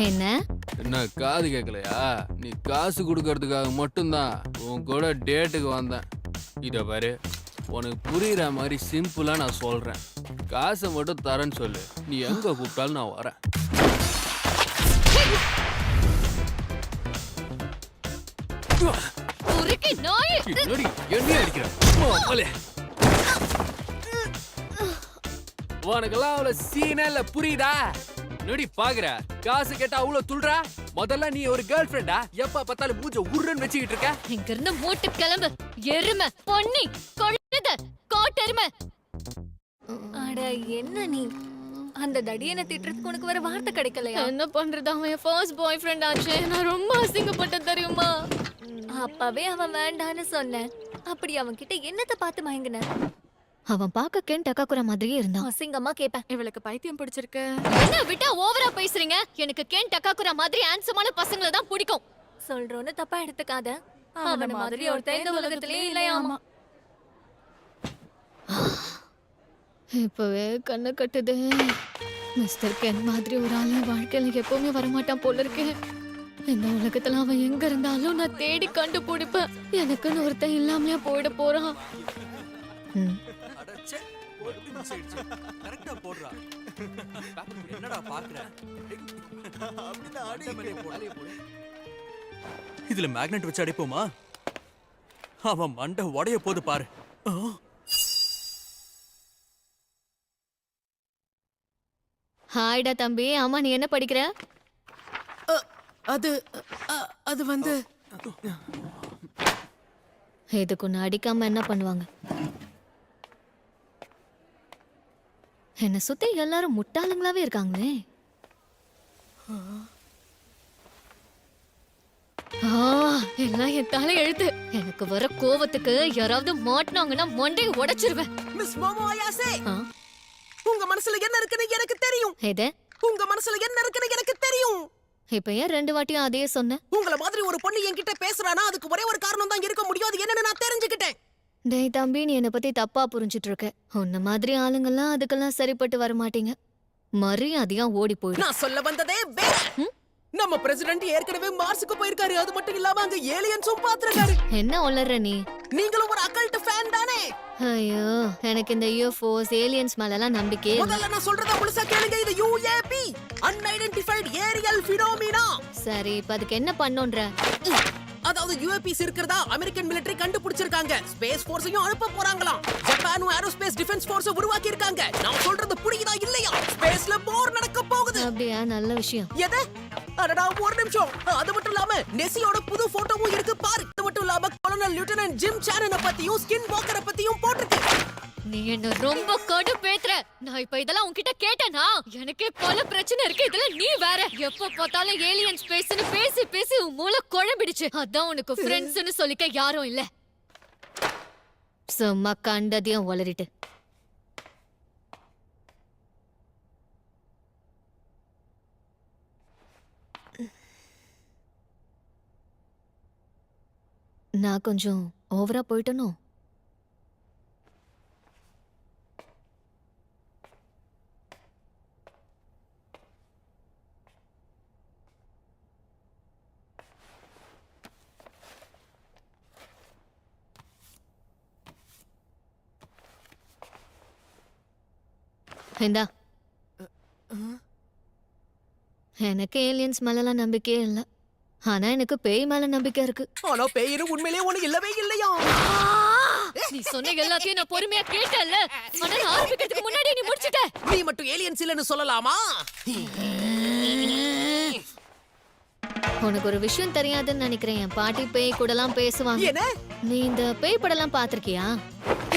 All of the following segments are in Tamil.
என்ன என்ன காது கேட்கலையா? நீ காசு கொடுக்கறதுக்காக மட்டும்தான் உன் கூட டேட்டுக்கு வந்தேன். இத பாரு, உனக்கு புரியுற மாதிரி சிம்பிளா நான் சொல்றேன். காசை மட்டும் தரேன்னு சொல்லு, நீ எங்க கூப்பிட்டாலும் நான் வரேன். என்ன அடிக்கிற? உனக்கெல்லாம் அவ்வளவு சீனா இல்ல, புரியுதா? நடி பாக்குற, காசு கேட்டா அவ்வளவு துள்றா. முதல்ல நீ ஒரு கேர்ள் ஃப்ரெண்டா? எப்ப பார்த்தாலும் மூஞ்ச உருன்னு வச்சுக்கிட்டு இருக்க. இங்க இருந்து மூட்டு கிளம்பு. எருமை பொன்னி கொள்ளுத கோட்டெருமை. அட என்ன நீ அந்த தடியனை திட்டுறதுக்கு உனக்கு வேற வார்த்தை கிடைக்கலையா? என்ன பண்றது, அவன் ஃபர்ஸ்ட் பாய் ஃப்ரெண்ட் ஆச்சு. நான் ரொம்ப அசிங்கப்பட்டேன் தெரியுமா? அப்பவே அவன் வேண்டான்னு சொன்னேன். அப்படி அவன் கிட்ட என்னத்த பார்த்து மயங்கின? அவன் பார்க்க கேன் டக்காக்குற மாதிரியே இருந்தான். அசிங்கமா கேப்பேன். இவளுக்கு பைத்தியம் பிடிச்சிருக்கு. என்ன விட்டா ஓவரா பேசுறீங்க? எனக்கு கேன் டக்காக்குற மாதிரி ஹேண்ட்ஸமான பசங்களை தான் பிடிக்கும். சொல்றோன்னு தப்பா எடுத்துக்காத. அவன மாதிரி ஒருத்தன் இந்த உலகத்திலே இல்லையாமா. இப்பவே கண்ணு கட்டுது. மிஸ்டர் கேன் மாதிரி ஒரு ஆளு வாழ்க்கையில எப்பவுமே வரமாட்டான் போல இருக்கு. இந்த உலகத்துல அவன் எங்க இருந்தாலும் நான் தேடி கண்டுபிடிப்பேன். எனக்குன்னு ஒருத்தன் இல்லாமலே போயிட போறான். இதுல மேக்னெட் வச்சு அடிப்போமா? அவன் மண்டை உடைய போது பாரு. ஹாய்டா தம்பி. ஆமா, நீ என்ன படிக்கிற? அது வந்து இதுக்கு ஒன்னு அடிக்காம என்ன பண்ணுவாங்க? என்ன சுத்தி எல்லாரும் முட்டாளுங்களாவே இருக்காங்களே. எல்லாம் என் தலை எழுத்து. எனக்கு வர கோவத்துக்கு யாராவது மாட்டினாங்கன்னா மண்டையை உடைச்சிருவேன். மிஸ் மோமோ அயாசே, உங்க மனசுல என்ன இருக்குன்னு எனக்கு தெரியும். எது? உங்க மனசுல என்ன இருக்குன்னு எனக்கு தெரியும். இப்ப ஏன் 2 வாட்டியும் அதே சொன்ன? உங்கள மாதிரி ஒரு பொண்ணு என்கிட்ட பேசுறானா அதுக்கு ஒரே ஒரு காரணம் தான் இருக்க முடியும். அது என்னன்னு நான் தெரிஞ்சுக்கிட்டேன். டேய் தம்பி, நீ என்னை பத்தி தப்பா புரிஞ்சிட்டு இருக்க. உன்ன மாதிரி ஆளுங்கெல்லாம் அதுக்கெல்லாம் சரிப்பட்டு வர மாட்டீங்க. மரியாதையா ஓடி போயிடு. நான் சொல்ல வந்ததே வேற. நம்ம பிரசிடென்ட் ஏற்கனவே மார்ஸுக்கு போயிருக்காரு. அது மட்டும் இல்லாம அங்க ஏலியன்ஸும் பாத்துறாரு. என்ன உளறற நீ? நீங்களும் ஒரு அக்கல்ட் ஃபேன் தானே? ஐயோ, எனக்கு இந்த யூஎஃப்ஓஸ் ஏலியன்ஸ் மேலலாம் நம்பிக்கை. முதல்ல நான் சொல்றத முழுசா கேளுங்க. இது யுஏபி, அன்ஐடென்டிஃபைட் ஏரியல் ஃபினோமினா. சரி, இப்ப அதுக்கு என்ன பண்ணோன்ற? அதாவது யுஏபிஸ் இருக்கிறதா அமெரிக்கன் மிலிட்டரி கண்டுபிடிச்சிருக்காங்க. ஸ்பேஸ் ஃபோர்ஸையும் அனுப்ப போறாங்களாம். ஜப்பானும் ஏரோஸ்பேஸ் டிஃபென்ஸ் ஃபோர்ஸ் உருவாக்கி இருக்காங்க. நான் சொல்றது புரியுதா இல்லையா? ஸ்பேஸ்ல போர் நடக்க போகுது. அப்படியா? நல்ல விஷயம். எது? அடடா, ஒரு நிமிஷம். அது மட்டும் இல்லாம நெசியோட புது போட்டோவும் இருக்கு பாரு. அது மட்டும் இல்லாம கொலோனல் லியூட்டனன்ட் ஜிம் சானனை பத்தியும் ஸ்கின் வாக்கரை பத்தியும் போட்டுருக்கு. நீ என்ன ரொம்ப கடுப்பேத்துற. நான் இப்ப இதெல்லாம் உன்கிட்ட கேட்டேனா? எனக்கே பல பிரச்சனை இருக்கு. இதுல நீ வேற எப்ப பார்த்தாலும் ஏலியன் ஸ்பேஸ்னு பேசி பேசி உன் மூளை குழம்பிடுச்சு. அதான் உனக்கு ஃப்ரெண்ட்ஸ்னு சொல்லிக்க யாரும் இல்ல. சும்மா கண்டதையும் வளரிட்டு. நான் கொஞ்சம் ஓவரா போயிட்டனோ? இந்தா. எனக்கு ஏலியன்ஸ் மேலலாம் நம்பிக்கையே இல்ல. ஆனா எனக்கு பேய் மேல நம்பிக்கை இருக்கு. ஆனா பேயிரு உண்மையிலேயே ஒண்ணு இல்லவே இல்லையா? நீ சொன்ன எல்லாத்தையும் நான் பொறுமையா கேட்டேன்ல. ஆனா ஆரம்பிக்கிறதுக்கு முன்னாடி நீ முடிச்சிட்ட. நீ மட்டும் ஏலியன்ஸ் இல்லன்னு சொல்லலாமா? உனக்கு ஒரு விஷயம் தெரியாதுன்னு நினைக்கிறேன். என் பாட்டி பேய் கூடலாம் பேசுவாங்க. என்ன? நீ இந்த பேய் படம்லாம் பாத்திருக்கியா?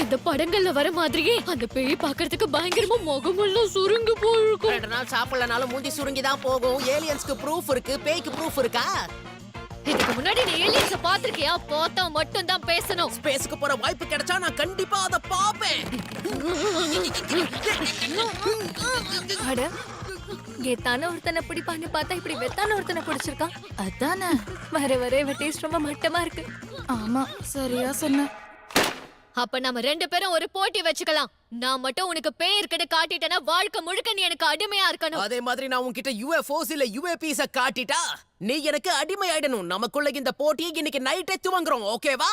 இந்த படங்கள்ல வர மாதிரியே அந்த பேய் பாக்குறதுக்கு பயங்கரமா முகமெல்லாம் சுருங்கி போயிருக்கும். 2 நாள் சாப்பிடலனாலும் மூஞ்சி சுருங்கி தான் போகும். ஏலியன்ஸ்க்கு ப்ரூஃப் இருக்கு, பேய்க்கு ப்ரூஃப் இருக்கா? இதுக்கு முன்னாடி நீ ஏலியன்ஸ பாத்திருக்கியா? பார்த்தா மட்டும் தான் பேசணும். ஸ்பேஸ்க்கு போற வாய்ப்பு கிடைச்சா நான் கண்டிப்பா அத பாப்பேன். அட, கெத்தான ஒருத்தனை பிடிப்பான்னு பார்த்தா இப்படி வெத்தான ஒருத்தனை பிடிச்சிருக்கான். அதானே. வர வர இவ டேஸ்ட் ரொம்ப மட்டமா இருக்கு. ஆமா, சரியா சொன்ன. அப்ப நம்ம 2 பேரும் ஒரு போட்டி வச்சுக்கலாம். நான் மட்டும் உனக்கு பேய் இருக்கன்னு காட்டிட்டேன்னா வாழ்க்கை முழுக்க நீ எனக்கு அடிமையா இருக்கணும். அதே மாதிரி நான் உன்கிட்ட UFOs இல்ல UAPs காட்டிட்டா நீ எனக்கு அடிமை ஆயிடணும். நமக்குள்ள இந்த போட்டியை இன்னைக்கு நைட்டே துவங்குறோம், ஓகேவா?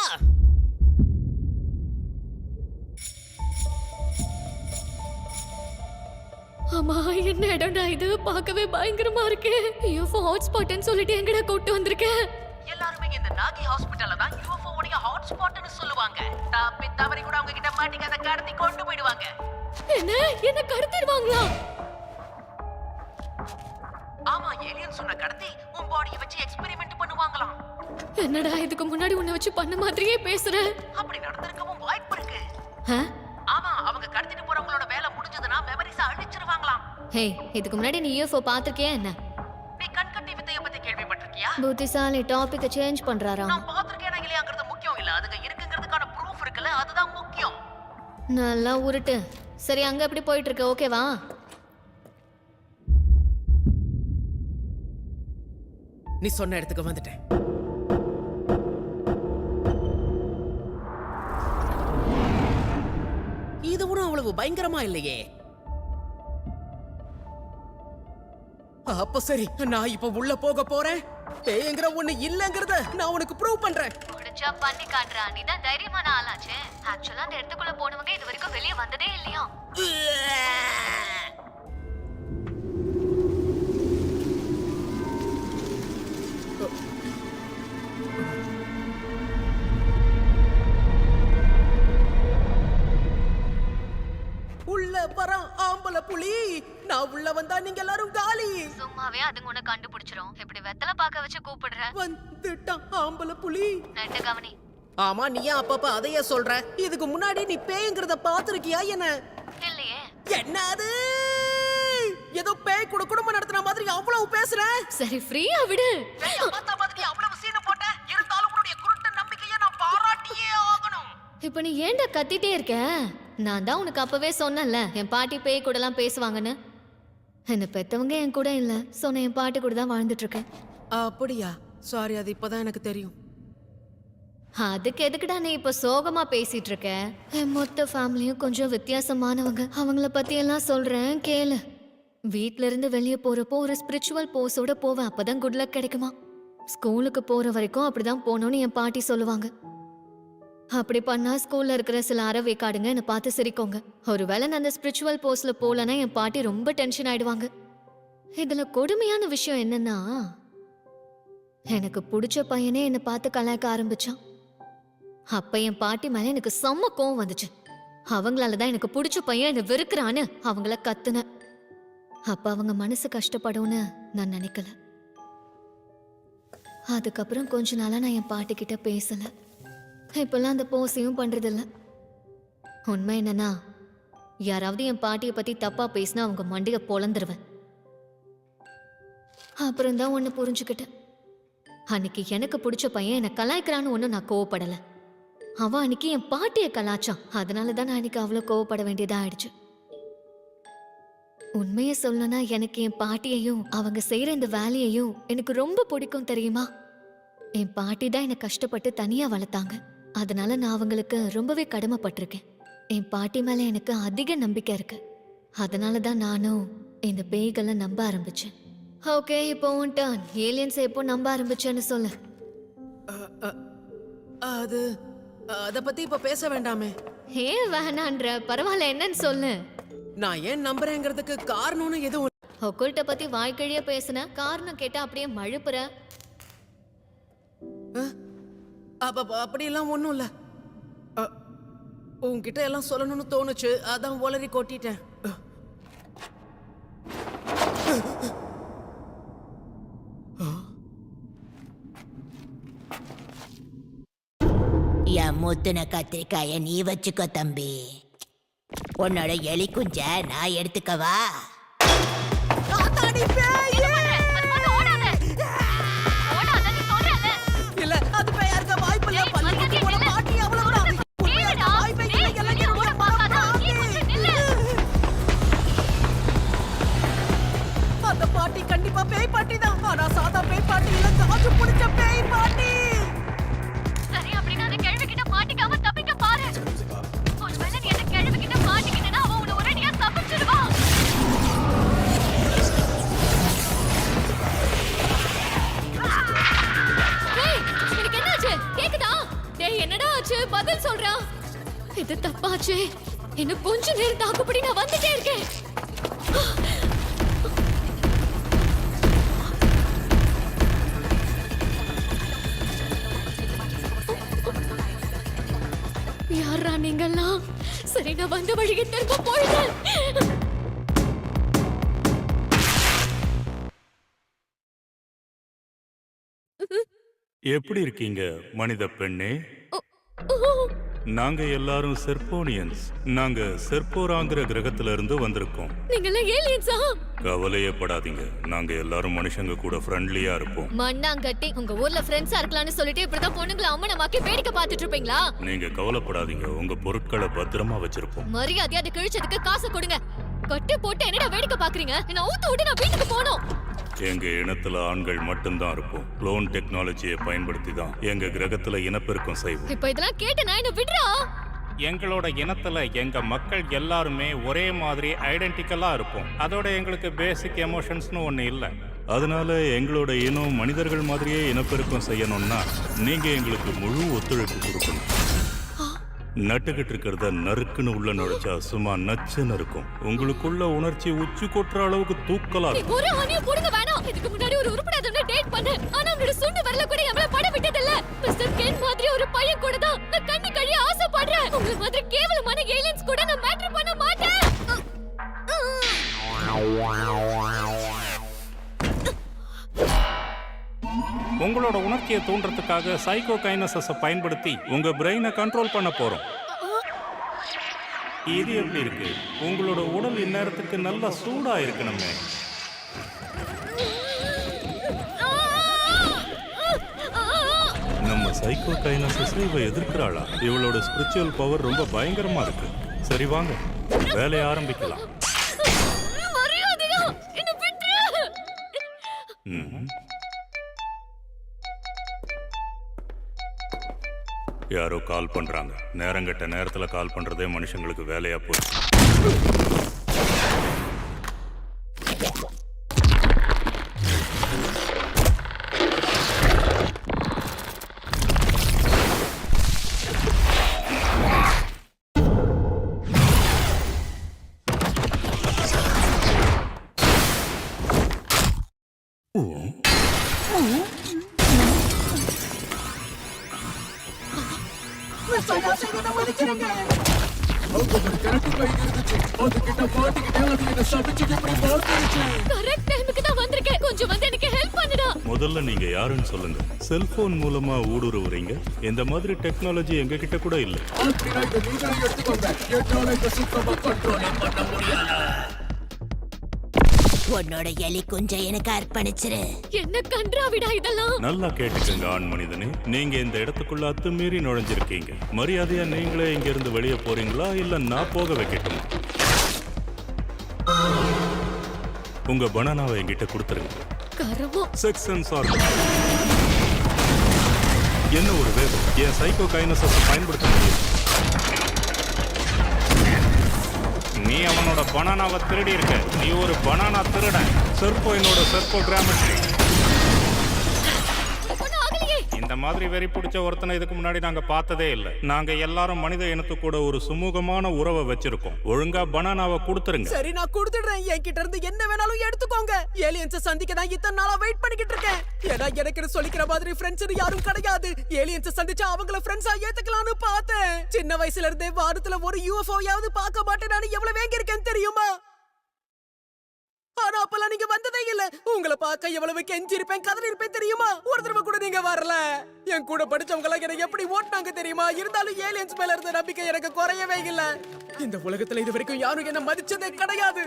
ஆமா, என்ன இடம்டா இது? பார்க்கவே பயங்கரமா இருக்கு. UFO ஹாட்ஸ்பாட்னு சொல்லிட்டு எங்கடா கூட்டு வந்திருக்கேன்? எல்லாருமே இந்த நாகி ஹாஸ்பிடல்ல தான் UFO உடைய ஹாட்ஸ்பாட்னு சொல்லுவாங்க. தப்பி தவறி கூட அவங்க கிட்ட மாட்டிக்காத கடத்தி கொண்டு போயிடுவாங்க. என்ன கடத்திடுவாங்களா? ஆமா, ஏலியன் சொன்ன கடத்தி உன் பாடியை வச்சு எக்ஸ்பெரிமெண்ட் பண்ணுவாங்களாம். என்னடா இதுக்கு முன்னாடி உன்னை வச்சு பண்ண மாதிரியே பேசுற? அப்படி நடந்திருக்கவும் வாய்ப்பு இருக்கு. ஆ? ஆமா, அவங்க கடத்திட்டு போறவங்களோட வேலை முடிஞ்சதுன்னா மெமரிஸ் அழிச்சிருவாங்களாம். ஹே, இதுக்கு முன்னாடி நீ UFO பாத்திருக்கியா என்ன? நீ கண்கட்டி வித்தைய பத்தி கேள்விப்பட்டிருக்கியா? புத்திசாலி டாபிக்க சேஞ்ச் பண்றாராம். நான் பாத்திருக்கேனா இல்லையாங்கிறது முக்கியம் இல்ல, அதுங்க இருக்குங்கிறதுக்கான ப்ரூஃப் இருக்குல்ல, அதுதான் முக்கியம். நல்லா உருட்டு. சரி, அங்க எப்படி போயிட்டு இருக்கு? ஓகேவா? நீ சொன்ன இடத்துக்கு வந்துட்டேன். இது ஒன்றும் அவ்வளவு பயங்கரமா இல்லையே. அப்ப சரி, நான் இப்ப உள்ள போக போறேன். பேய்ங்கிற ஒண்ணு இல்லங்கறத நான் உனக்கு ப்ரூவ் பண்றேன். முடிஞ்சா பண்ணி காட்டுறா. நீ தான் தைரியமான ஆளாச்சே. ஆக்சுவலா அந்த இடத்துக்குள்ள போனவங்க இது வரைக்கும் வெளியே வந்ததே இல்லையா? உள்ள வர ஆம்பளை புலி, நான் உள்ள வந்தா நீங்க எல்லாரும் காலி. சும்மாவே அதுங்க உன்னை கண்டுபிடிச்சிரும். இப்படி வெத்தலை பாக்க வச்சு கூப்பிடுற. வந்துட்டான் ஆம்பளை புலி. நட்டு கவனி. ஆமா, நீ ஏன் அப்பப்ப அதையே சொல்ற? இதுக்கு முன்னாடி நீ பேய்ங்கிறத பாத்திருக்கியா என்ன? இல்லையே. என்னது? ஏதோ பேய் கூட குடும்பம் நடத்துற மாதிரி அவ்வளவு பேசுற? சரி, ஃப்ரீயா விடு. அம்மாத்தா மாதிரி அவ்வளவு சீனை போட்ட, இருந்தாலும் உன்னுடைய குருட்டு நம்பிக்கையை நான் பாராட்டியே ஆகணும். இப்ப நீ ஏன்டா கத்திட்டே இருக்க? நான் தான் உனக்கு அப்பவே சொன்னேன்ல, என் பாட்டி பேய் கூட எல்லாம் பேசுவாங்கன்னு. என்ன பெத்தவங்க என் கூட இல்ல, சொன்ன என் பாட்டி கூட தான் வாழ்ந்துட்டு இருக்கேன். அப்படியா? சாரி, அது இப்பதான் எனக்கு தெரியும். அதுக்கு எதுக்குடா நீ இப்ப சோகமா பேசிட்டு இருக்க? என் மொத்த ஃபேமிலியும் கொஞ்சம் வித்தியாசமானவங்க. அவங்கள பத்தி எல்லாம் சொல்றேன் கேளு. வீட்ல இருந்து வெளியே போறப்போ ஒரு ஸ்பிரிச்சுவல் போஸோட போவேன், அப்பதான் குட் லக் கிடைக்குமா. ஸ்கூலுக்கு போற வரைக்கும் அப்படிதான் போகணும்னு என் பாட்டி சொல்லுவாங்க. அப்படி பண்ணா ஸ்கூல்ல இருக்கிற சில அறவேக்காடுங்க என்னை பார்த்து சிரிக்கோங்க. ஒருவேளை நான் அந்த ஸ்பிரிச்சுவல் போஸ்ட்ல போலன்னா என் பாட்டி ரொம்ப டென்ஷன் ஆயிடுவாங்க. இதுல கொடுமையான விஷயம் என்னன்னா, எனக்கு பிடிச்ச பையனே என்னை பார்த்து கலாய்க்க ஆரம்பிச்சான். அப்ப என் பாட்டி மேல எனக்கு செம்ம கோவம் வந்துச்சு. அவங்களாலதான் எனக்கு பிடிச்ச பையன் என்ன வெறுக்கிறான்னு அவங்கள கத்துன. அப்ப அவங்க மனசு கஷ்டப்படும்னு நான் நினைக்கல. அதுக்கப்புறம் கொஞ்ச நாளா நான் என் பாட்டி கிட்ட பேசல. இப்பெல்லாம் அந்த போஸையும் பண்றதில்ல. உண்மை என்னன்னா, யாராவது என் பாட்டியை பத்தி தப்பா பேசினா அவங்க மண்டைய பொளந்துருவேன். அப்புறம் தான் ஒன்னு புரிஞ்சுக்கிட்டேன். அன்னைக்கு எனக்கு பிடிச்ச பையன் என்னை கலாய்க்கிறான்னு ஒன்னும் நான் கோவப்படல. அவன் அன்னைக்கு என் பாட்டியை கலாச்சான். அதனாலதான் நான் அன்னைக்கு அவ்வளவு கோவப்பட வேண்டியதா ஆயிடுச்சு. உண்மையை சொல்லனா, எனக்கு என் பாட்டியையும் அவங்க செய்யற இந்த வேலையையும் எனக்கு ரொம்ப பிடிக்கும் தெரியுமா. என் பாட்டி தான் என்னை கஷ்டப்பட்டு தனியா வளர்த்தாங்க. அதனால நான் அவங்களுக்கு ரொம்பவே கடமைப்பட்டிருக்கேன். என் பாட்டி மேல எனக்கு அதிக நம்பிக்கை இருக்கு. அதனாலதான் நானும் இந்த பேய்களை நம்ப ஆரம்பிச்சேன். ஓகே, இப்போ உன் டர்ன். ஏலியன்ஸ் எப்போ நம்ப ஆரம்பிச்சேன்னு சொல்லு. அது அத பத்தி இப்ப பேச வேண்டாமே. ஏன் வேணான்ற? பரவாயில்ல, என்னன்னு சொல்லு. நான் ஏன் நம்புறேங்கிறதுக்கு காரணம்னு எதுவும். ஒக்குல்ட்ட பத்தி வாய்க்கழிய பேசுன, காரணம் கேட்டா அப்படியே மழுப்புற. அப்படியெல்லாம் ஒண்ணும் இல்ல. உன்கிட்ட எல்லாம் சொல்லணும்னு தோணுச்சு, அதான் ஒளறி கொட்டிட்டேன். என் முத்துன கத்திரிக்காய நீ வச்சுக்கோ தம்பி. உன்னோட எலி குஞ்ச நான் எடுத்துக்கவா? இல்ல, அது பேயா இருக்க வாய்ப்பு இல்ல. பள்ளிக்கு போன பாட்டி அவ்வளவுதான். வாய்ப்பே இல்லை. எல்லாம் என்னுடைய பாட்டி. அந்த பாட்டி கண்டிப்பா பேய் பாட்டி தான். ஆனா சாதா பேய் பாட்டி இல்ல, காசு பிடிச்ச பேய் பாட்டி. சரி, அப்படின்னா அந்த கேள்வி கிட்ட மாட்டிக்காம தப்பிக்க பாரு. ஒருவேளை நீ அந்த கேள்வி கிட்ட மாட்டிக்கிட்டா இது தப்பாச்சே. இன்னும் கொஞ்ச நேரம் தாக்குப்படி நான் வந்துட்டே இருக்கேன். யாரா நீங்கெல்லாம்? சரி, நான் வந்த வழியை திரும்ப போயிட்டேன். எப்படி இருக்கீங்க மனித பெண்ணே? நாங்க எல்லாரும் செர்போனியன்ஸ். நாங்க செர்போராங்கிற கிரகத்துல இருந்து வந்திருக்கோம். நீங்கெல்லாம் ஏலியன்ஸா? கவலையப்படாதீங்க, நாங்க எல்லாரும் மனுஷங்க கூட ஃப்ரெண்ட்லியா இருப்போம். மண்ணாங்கட்டி, உங்க ஊர்ல ஃப்ரெண்ட்ஸா இருக்கலாம்னு சொல்லிட்டு இப்படிதான் பொண்ணுங்களை அம்மனமாக்கி வேடிக்கை பார்த்துட்டு இருப்பீங்களா? நீங்க கவலைப்படாதீங்க, உங்க பொருட்களை பத்திரமா வச்சிருப்போம். மரியாதையா அதை கிழிச்சதுக்கு காசு கொடுங்க. கட்டி போட்டு என்னடா வேடிக்கை பாக்குறீங்க? என்ன ஊத்து விட்டு நான் வீட்டுக்கு போகணும். எங்க இனத்துல ஆண்கள் மட்டும்தான் இருப்போம். குளோன் டெக்னாலஜியை பயன்படுத்தி தான் எங்க கிரகத்துல இனப்பெருக்கம் செய்வோம். இப்ப இதெல்லாம் கேட்டு நான் என்ன விடுறா? எங்களோட இனத்துல எங்க மக்கள் எல்லாருமே ஒரே மாதிரி ஐடென்டிக்கலா இருப்போம். அதோட எங்களுக்கு பேசிக் எமோஷன்ஸ்னு ஒண்ணு இல்ல. அதனால எங்களோட இனம் மனிதர்கள் மாதிரியே இனப்பெருக்கம் செய்யணும்னா நீங்க எங்களுக்கு முழு ஒத்துழைப்பு கொடுக்கணும். நட்டுக்கிட்டு இருக்கிறத நறுக்குன்னு உள்ள நுழைச்சா சும்மா நச்சுன்னு இருக்கும். உங்களுக்குள்ள உணர்ச்சி உச்சி கொட்டுற அளவுக்கு தூக்கலா நீ ஒரு ஆணியை போடுங்க வேணாம். இதுக்கு முன்னாடி ஒரு உருப்படாதவனை டேட் பண்ண, ஆனா உன்னோட சுண்டு வரல கூட எவ்வளோ படம் விட்டதில்ல. மிஸ்டர் கென் மாதிரி ஒரு பையன் கூட தான் நான் கண்ணு கழிய ஆசைப்படுறேன். உங்களை மாதிரி கேவலமான ஏலியன்ஸ் கூட நான் மேட்டர் பண்ண மாட்டேன். உங்களோட உணர்ச்சியை தூண்டுறதுக்காக சைக்கோ கைனசஸை பயன்படுத்தி உங்க பிரெயினை கண்ட்ரோல் பண்ண போறோம். இது எப்படி இருக்கு? உங்களோட உடல் இந்நேரத்துக்கு நல்லா சூடா இருக்கணுமே. நம்ம சைக்கோ கைனசஸ் இவ எதிர்க்கிறாளா? இவளோட ஸ்பிரிச்சுவல் பவர் ரொம்ப பயங்கரமா இருக்கு. சரி வாங்க, வேலையை ஆரம்பிக்கலாம். மரியாதையா என்ன விட்டுரு. யாரோ கால் பண்றாங்க. நேரங்கட்ட நேரத்துல கால் பண்றதே மனுஷங்களுக்கு வேலையா போச்சு. கரெக்ட் டைமுக்கு தான் வந்திருக்கேன். கொஞ்சம் வந்து எனக்கு ஹெல்ப் பண்ணுடா. முதல்ல நீங்க யாருன்னு சொல்லுங்க. செல்போன் மூலமா ஊடுருவுறீங்க. இந்த மாதிரி டெக்னாலஜி எங்க கிட்ட கூட இல்ல. உன்னோட எலி குஞ்சை எனக்கு அர்ப்பணிச்சிரு. என்ன கன்றாவிடா இதெல்லாம்? நல்லா கேட்டுக்கங்க ஆண் மனிதனே, நீங்க இந்த இடத்துக்குள்ள அத்துமீறி நுழைஞ்சிருக்கீங்க. மரியாதையா நீங்களே இங்க இருந்து வெளியே போறீங்களா இல்ல நான் போக வைக்கட்டுமா? உங்க பனானாவை என்கிட்ட கொடுத்துருங்க. கரமோ செக்ஸ் சென்சார் என்ன ஒரு வேகம். என் சைக்கோ கைனசஸை பயன்படுத்த முடியும். நீ அவனோட பனானாவை திருடி இருக்க. நீ ஒரு பனானா திருடன். செர்போ என்னோட செர்போ கிராமட்ரி. இந்த மாதிரி வெறி பிடிச்ச ஒருத்தனை இதுக்கு முன்னாடி நாங்க பார்த்ததே இல்லை. நாங்க எல்லாரும் மனித இனத்து கூட ஒரு சுமூகமான உறவை வச்சிருக்கோம். ஒழுங்கா பனானாவை கொடுத்துருங்க. சரி, நான் கொடுத்துடுறேன். என்கிட்ட இருந்து என்ன வேணாலும் எடுத்துக்கோங்க. ஏலியன்ஸை சந்திக்க தான் இத்தனை நாளா வெயிட் பண்ணிக்கிட்டு இருக்கேன். ஏன்னா எனக்கு சொல்லிக்கிற மாதிரி ஃப்ரெண்ட்ஸ் யாரும் கிடையாது. ஏலியன்ஸை சந்திச்சா அவங்கள ஃப்ரெண்ட்ஸா ஏத்துக்கலாம்னு பார்த்தேன். சின்ன வயசுல இருந்தே வாரத்துல ஒரு யூஎஃப்ஓயாவது பார்க்க மாட்டேன். நான் எவ்வளவு வேங்கி இருக்கேன் தெரியுமா? ஆனா அப்பெல்லாம் நீங்க வந்ததே இல்ல. உங்களை பார்க்க எவ்வளவு கெஞ்சி இருப்பேன், கதறி இருப்பேன் தெரியுமா? ஒரு தடவை கூட நீங்க வரல. என் கூட படிச்சவங்க எல்லாம் எனக்கு எப்படி ஓட்டினாங்க தெரியுமா? இருந்தாலும் ஏலியன்ஸ் மேல இருந்த நம்பிக்கை எனக்கு குறையவே இல்ல. இந்த உலகத்துல இது வரைக்கும் யாரும் என்ன மதிச்சதே கிடையாது.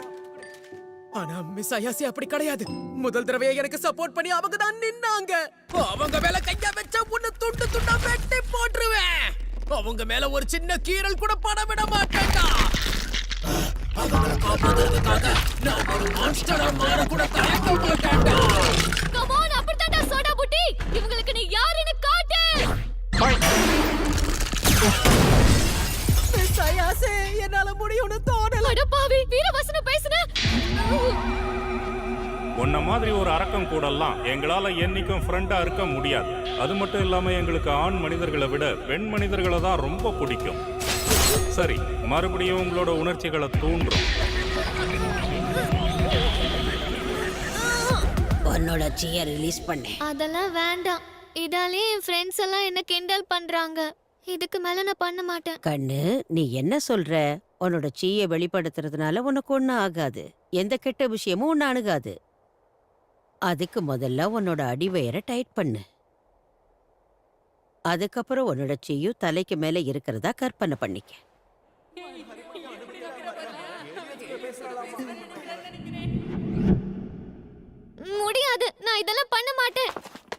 ஆனா மிஸ் அயாசி அப்படி கிடையாது. முதல் தடவையா எனக்கு சப்போர்ட் பண்ணி அவங்க தான் நின்னாங்க. அவங்க மேல கையா வச்சா ஒண்ணு துண்டு துண்டா வெட்டி போட்டுருவேன். அவங்க மேல ஒரு சின்ன கீறல் கூட பட விட மாட்டேன்டா. அவங்களை காப்பாத்துறதுக்காக நான் ஒரு மான்ஸ்டரா மாற கூட தயங்க மாட்டேன்டா. கம் ஆன், அப்படிதான்டா சோடா புட்டி. இவங்களுக்கு நீ யாருன்னு காட்டு. மிஸ் அயாசி, என்னால முடியும்னு தோணல. அட பாவி, வீரவசனம் பேசுன. உன்ன மாதிரி ஒரு அரக்கம் கூடலாம் எங்களால என்னைக்கும் ஃப்ரெண்டா இருக்க முடியாது. அது மட்டும் இல்லாம எங்களுக்கு ஆண் மனிதர்களை விட பெண் மனிதர்களை தான் ரொம்ப பிடிக்கும். சரி, மறுபடியும் உங்களோட உணர்ச்சிகளை தூண்டும். உன்னோட சீய ரிலீஸ் பண்ணு. அதெல்லாம் வேண்டாம். இதாலே என் ஃப்ரெண்ட்ஸ் எல்லாம் என்ன கிண்டல் பண்றாங்க. இதுக்கு மேல நான் பண்ண மாட்டேன். கண்ணு, நீ என்ன சொல்ற? உன்னோட சீய வெளிப்படுத்துறதுனால உனக்கு ஒன்றும் ஆகாது. எந்த கெட்ட விஷயமும் ஒன்று அணுகாது. அதுக்கு முதல்ல உன்னோட அடிவயரை டைட் பண்ணு. அதுக்கப்புறம் உன்னோட சீயும் தலைக்கு மேல இருக்கிறதா கற்பனை பண்ணிக்க. முடியாது, நான் இதெல்லாம் பண்ண மாட்டேன்.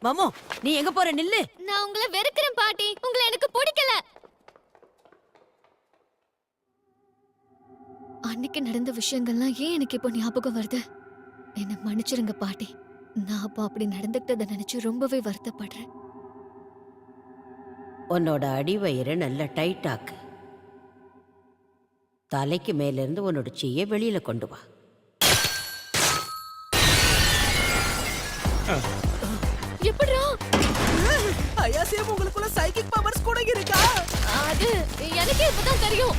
மாமோ, நீ எங்க போற? நில்லு. நான் உங்களை வெறுக்கிறேன் பாட்டி. உங்களை எனக்கு பிடிக்கல. அன்னைக்கு நடந்த விஷயங்கள்லாம் ஏன் எனக்கு இப்போ ஞாபகம் வருது? என்ன மன்னிச்சிருங்க பாட்டி. நான் அப்போ அப்படி நடந்துக்கிட்டதை நினைச்சு ரொம்பவே வருத்தப்படுறேன். உன்னோட அடிவயிறை நல்லா டைட் ஆக்கு. தலைக்கு மேல இருந்து உன்னோட சீய வெளியில கொண்டு வா. எப்படிடா? ஐயா சேம், உங்களுக்குள்ள சைக்கிக் பவர்ஸ் கூட இருக்கா? அது எனக்கே இப்பதான் தெரியும்.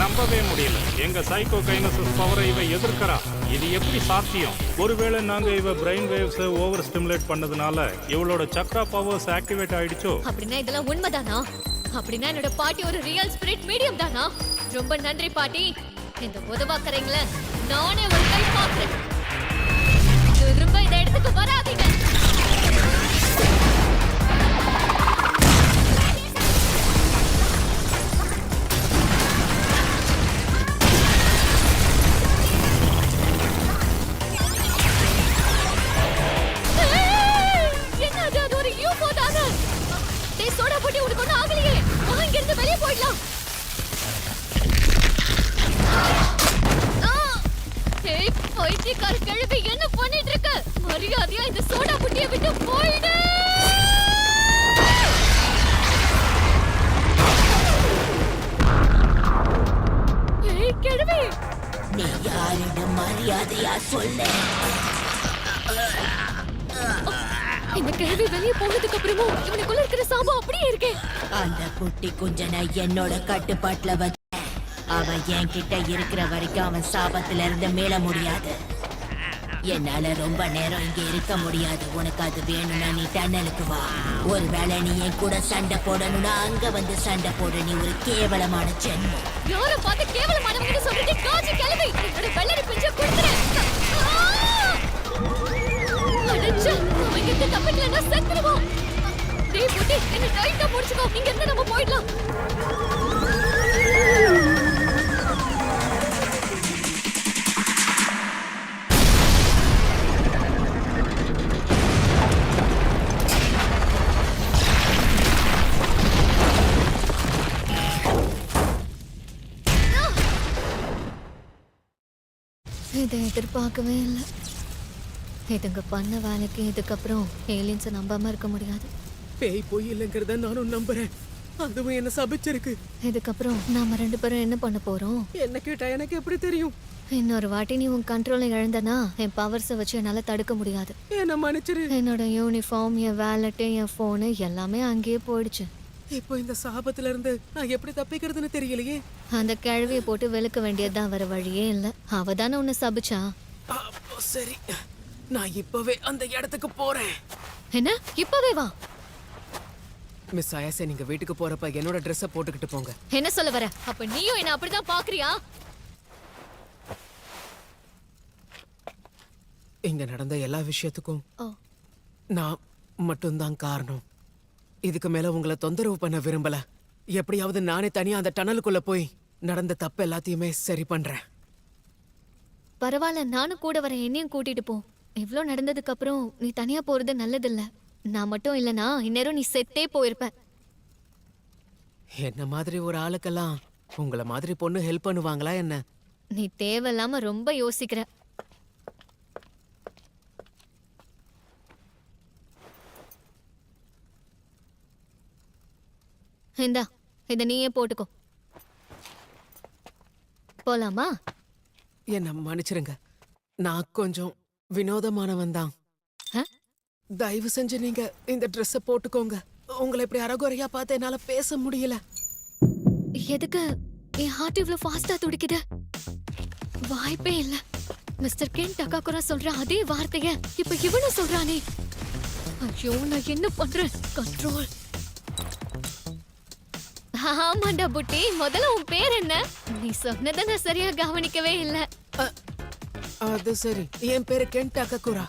நம்பவே முடியல. எங்க சைக்கோ கைனசிஸ் பவரை இவ எதிர்க்கிறா. இது எப்படி சாத்தியம்? ஒருவேளை நாங்க இவ பிரெயின் வேவ்ஸ் ஓவர் ஸ்டிமுலேட் பண்ணதுனால இவளோட சக்ரா பவர்ஸ் ஆக்டிவேட் ஆயிடுச்சோ? அப்படின்னா இதெல்லாம் உண்மைதானா? அப்படின்னா என்னோட பாட்டி ஒரு ரியல் ஸ்பிரிட் மீடியம் தானா? ரொம்ப நன்றி பாட்டி. இந்த உதவாக்கறீங்கள நானே ஒரு கை பார்க்கிறேன். திரும்ப இந்த இடத்துக்கு வராதீங்க. என்னது? அது ஒரு யூஃபோ தானே? டேய் சோடா போட்டி, உனக்கு ஒன்றும் ஆகலையே. இங்க இருந்து வெளியே போயிடலாம். ஏய் பைத்தியக்கார கிழவி, என்ன பண்ணிட்டு இருக்க? மரியாதையா இந்த சோடா புட்டியை விட்டு போயிடு. ஏய் கிழவி, நீ யாரிடம் மரியாதையா சொல்லு. இந்த கிழவி வெளியே போனதுக்கு அப்புறமும் இவனுக்குள்ள இருக்கிற சாபம் அப்படியே இருக்கே. அந்த குட்டி குஞ்சனை என்னோட கட்டுப்பாட்டுல வச்ச. அவன் என்கிட்ட இருக்கிற வரைக்கும் அவன் சாபத்துல இருந்து மீள முடியாது. என்னால ரொம்ப நேரம் இங்க இருக்க முடியாது. உனக்கு அது வேணும்னா நீ டன்னலுக்கு வா. ஒருவேளை நீ என் கூட சண்டை போடணும்னா அங்க வந்து சண்டை போட. நீ ஒரு கேவலமான ஜென்மம். யார பார்த்து கேவலமானவங்கன்னு சொல்லிட்டு காஜி கிழவி, என்னோட வெள்ளரி பிஞ்சை கொடுத்துறேன். அடச்சே, அவன் இங்கிருந்து தப்பிக்கலன்னா செத்துருவோம். டேய் புட்டி, என்ன டைட்டா முடிச்சுக்கோ. இங்க இருந்து நம்ம போயிடலாம். இதை எதிர்பார்க்கவே இல்லை. இதுங்க பண்ண வேலைக்கு இதுக்கப்புறம் ஏலியன்ஸை நம்பாம இருக்க முடியாது. பேய் போய் இல்லைங்கிறத நானும் நம்புறேன். அதுவும் என்ன சபிச்சிருக்கு. இதுக்கப்புறம் நாம 2 பேரும் என்ன பண்ண போறோம்? என்ன கேட்டா எனக்கு எப்படி தெரியும்? இன்னொரு வாட்டி நீ உன் கண்ட்ரோலை இழந்தனா என் பவர்ஸை வச்சு என்னால தடுக்க முடியாது. என்ன மன்னிச்சிரு. என்னோட யூனிஃபார்ம், என் வேலட்டு, என் போனு எல்லாமே அங்கேயே போயிடுச்சு. இப்போ இந்த சாபத்துல இருந்து நான் எப்படி தப்பிக்கிறதுன்னு தெரியலையே. அந்த கிழவியை போட்டு வெளுக்க வேண்டியதுதான், வர வழியே இல்லை. அவ தானே உன்னை சபிச்சா. அப்போ சரி, நான் இப்பவே அந்த இடத்துக்கு போறேன். என்ன இப்பவே வா? மிஸ் ஆயாசே, நீங்க வீட்டுக்கு போறப்ப என்னோட ட்ரெஸ்ஸை போட்டுக்கிட்டு போங்க. என்ன சொல்ல வர? அப்ப நீயும் என்ன அப்படிதான் பாக்குறியா? இங்க நடந்த எல்லா விஷயத்துக்கும் ஓ, நான் மட்டும்தான் காரணம். இதுக்கு மேல உங்களை தொந்தரவு பண்ண விரும்பல. எப்படியாவது நானே தனியா அந்த டனலுக்குள்ள போய் நடந்த தப்பு எல்லாத்தையுமே சரி பண்றேன். பரவாயில்ல, நானும் கூட வரேன். என்னையும் கூட்டிட்டு போ. இவ்ளோ நடந்ததுக்கு அப்புறம் நீ தனியா போறது நல்லதில்ல. நான் மட்டும் இல்லனா இந்நேரம் நீ செத்தே போயிருப்ப. என்ன மாதிரி ஒரு ஆளுக்கெல்லாம் உங்களை மாதிரி பொண்ணு ஹெல்ப் பண்ணுவாங்களா என்ன? நீ தேவையில்லாம ரொம்ப யோசிக்கிற. இந்தா, இத நீயே போட்டுக்கோ. போலாமா? என்ன மன்னிச்சிருங்க, நான் கொஞ்சம் வினோதமானவன் தான். ஆ? தயவு செஞ்சு நீங்க இந்த ட்ரெஸ்ஸை போட்டுக்கோங்க. உங்களை இப்படி அறகுறையா பார்த்து என்னால பேச முடியல. எதுக்கு என் ஹார்ட் இவ்ளோ ஃபாஸ்டா துடிக்குது? வாய்ப்பே இல்ல. மிஸ்டர் கென் டகாகுரா சொல்ற அதே வார்த்தைய இப்ப இவனும் சொல்றானே. ஐயோ, நான் என்ன பண்றேன்? கண்ட்ரோல். ஆமாண்டா புட்டி, முதல்ல உன் பேர் என்ன? நீ சொன்னதை நான் சரியா கவனிக்கவே இல்ல. அது சரி, என் பேரு கென் டகாகுரா.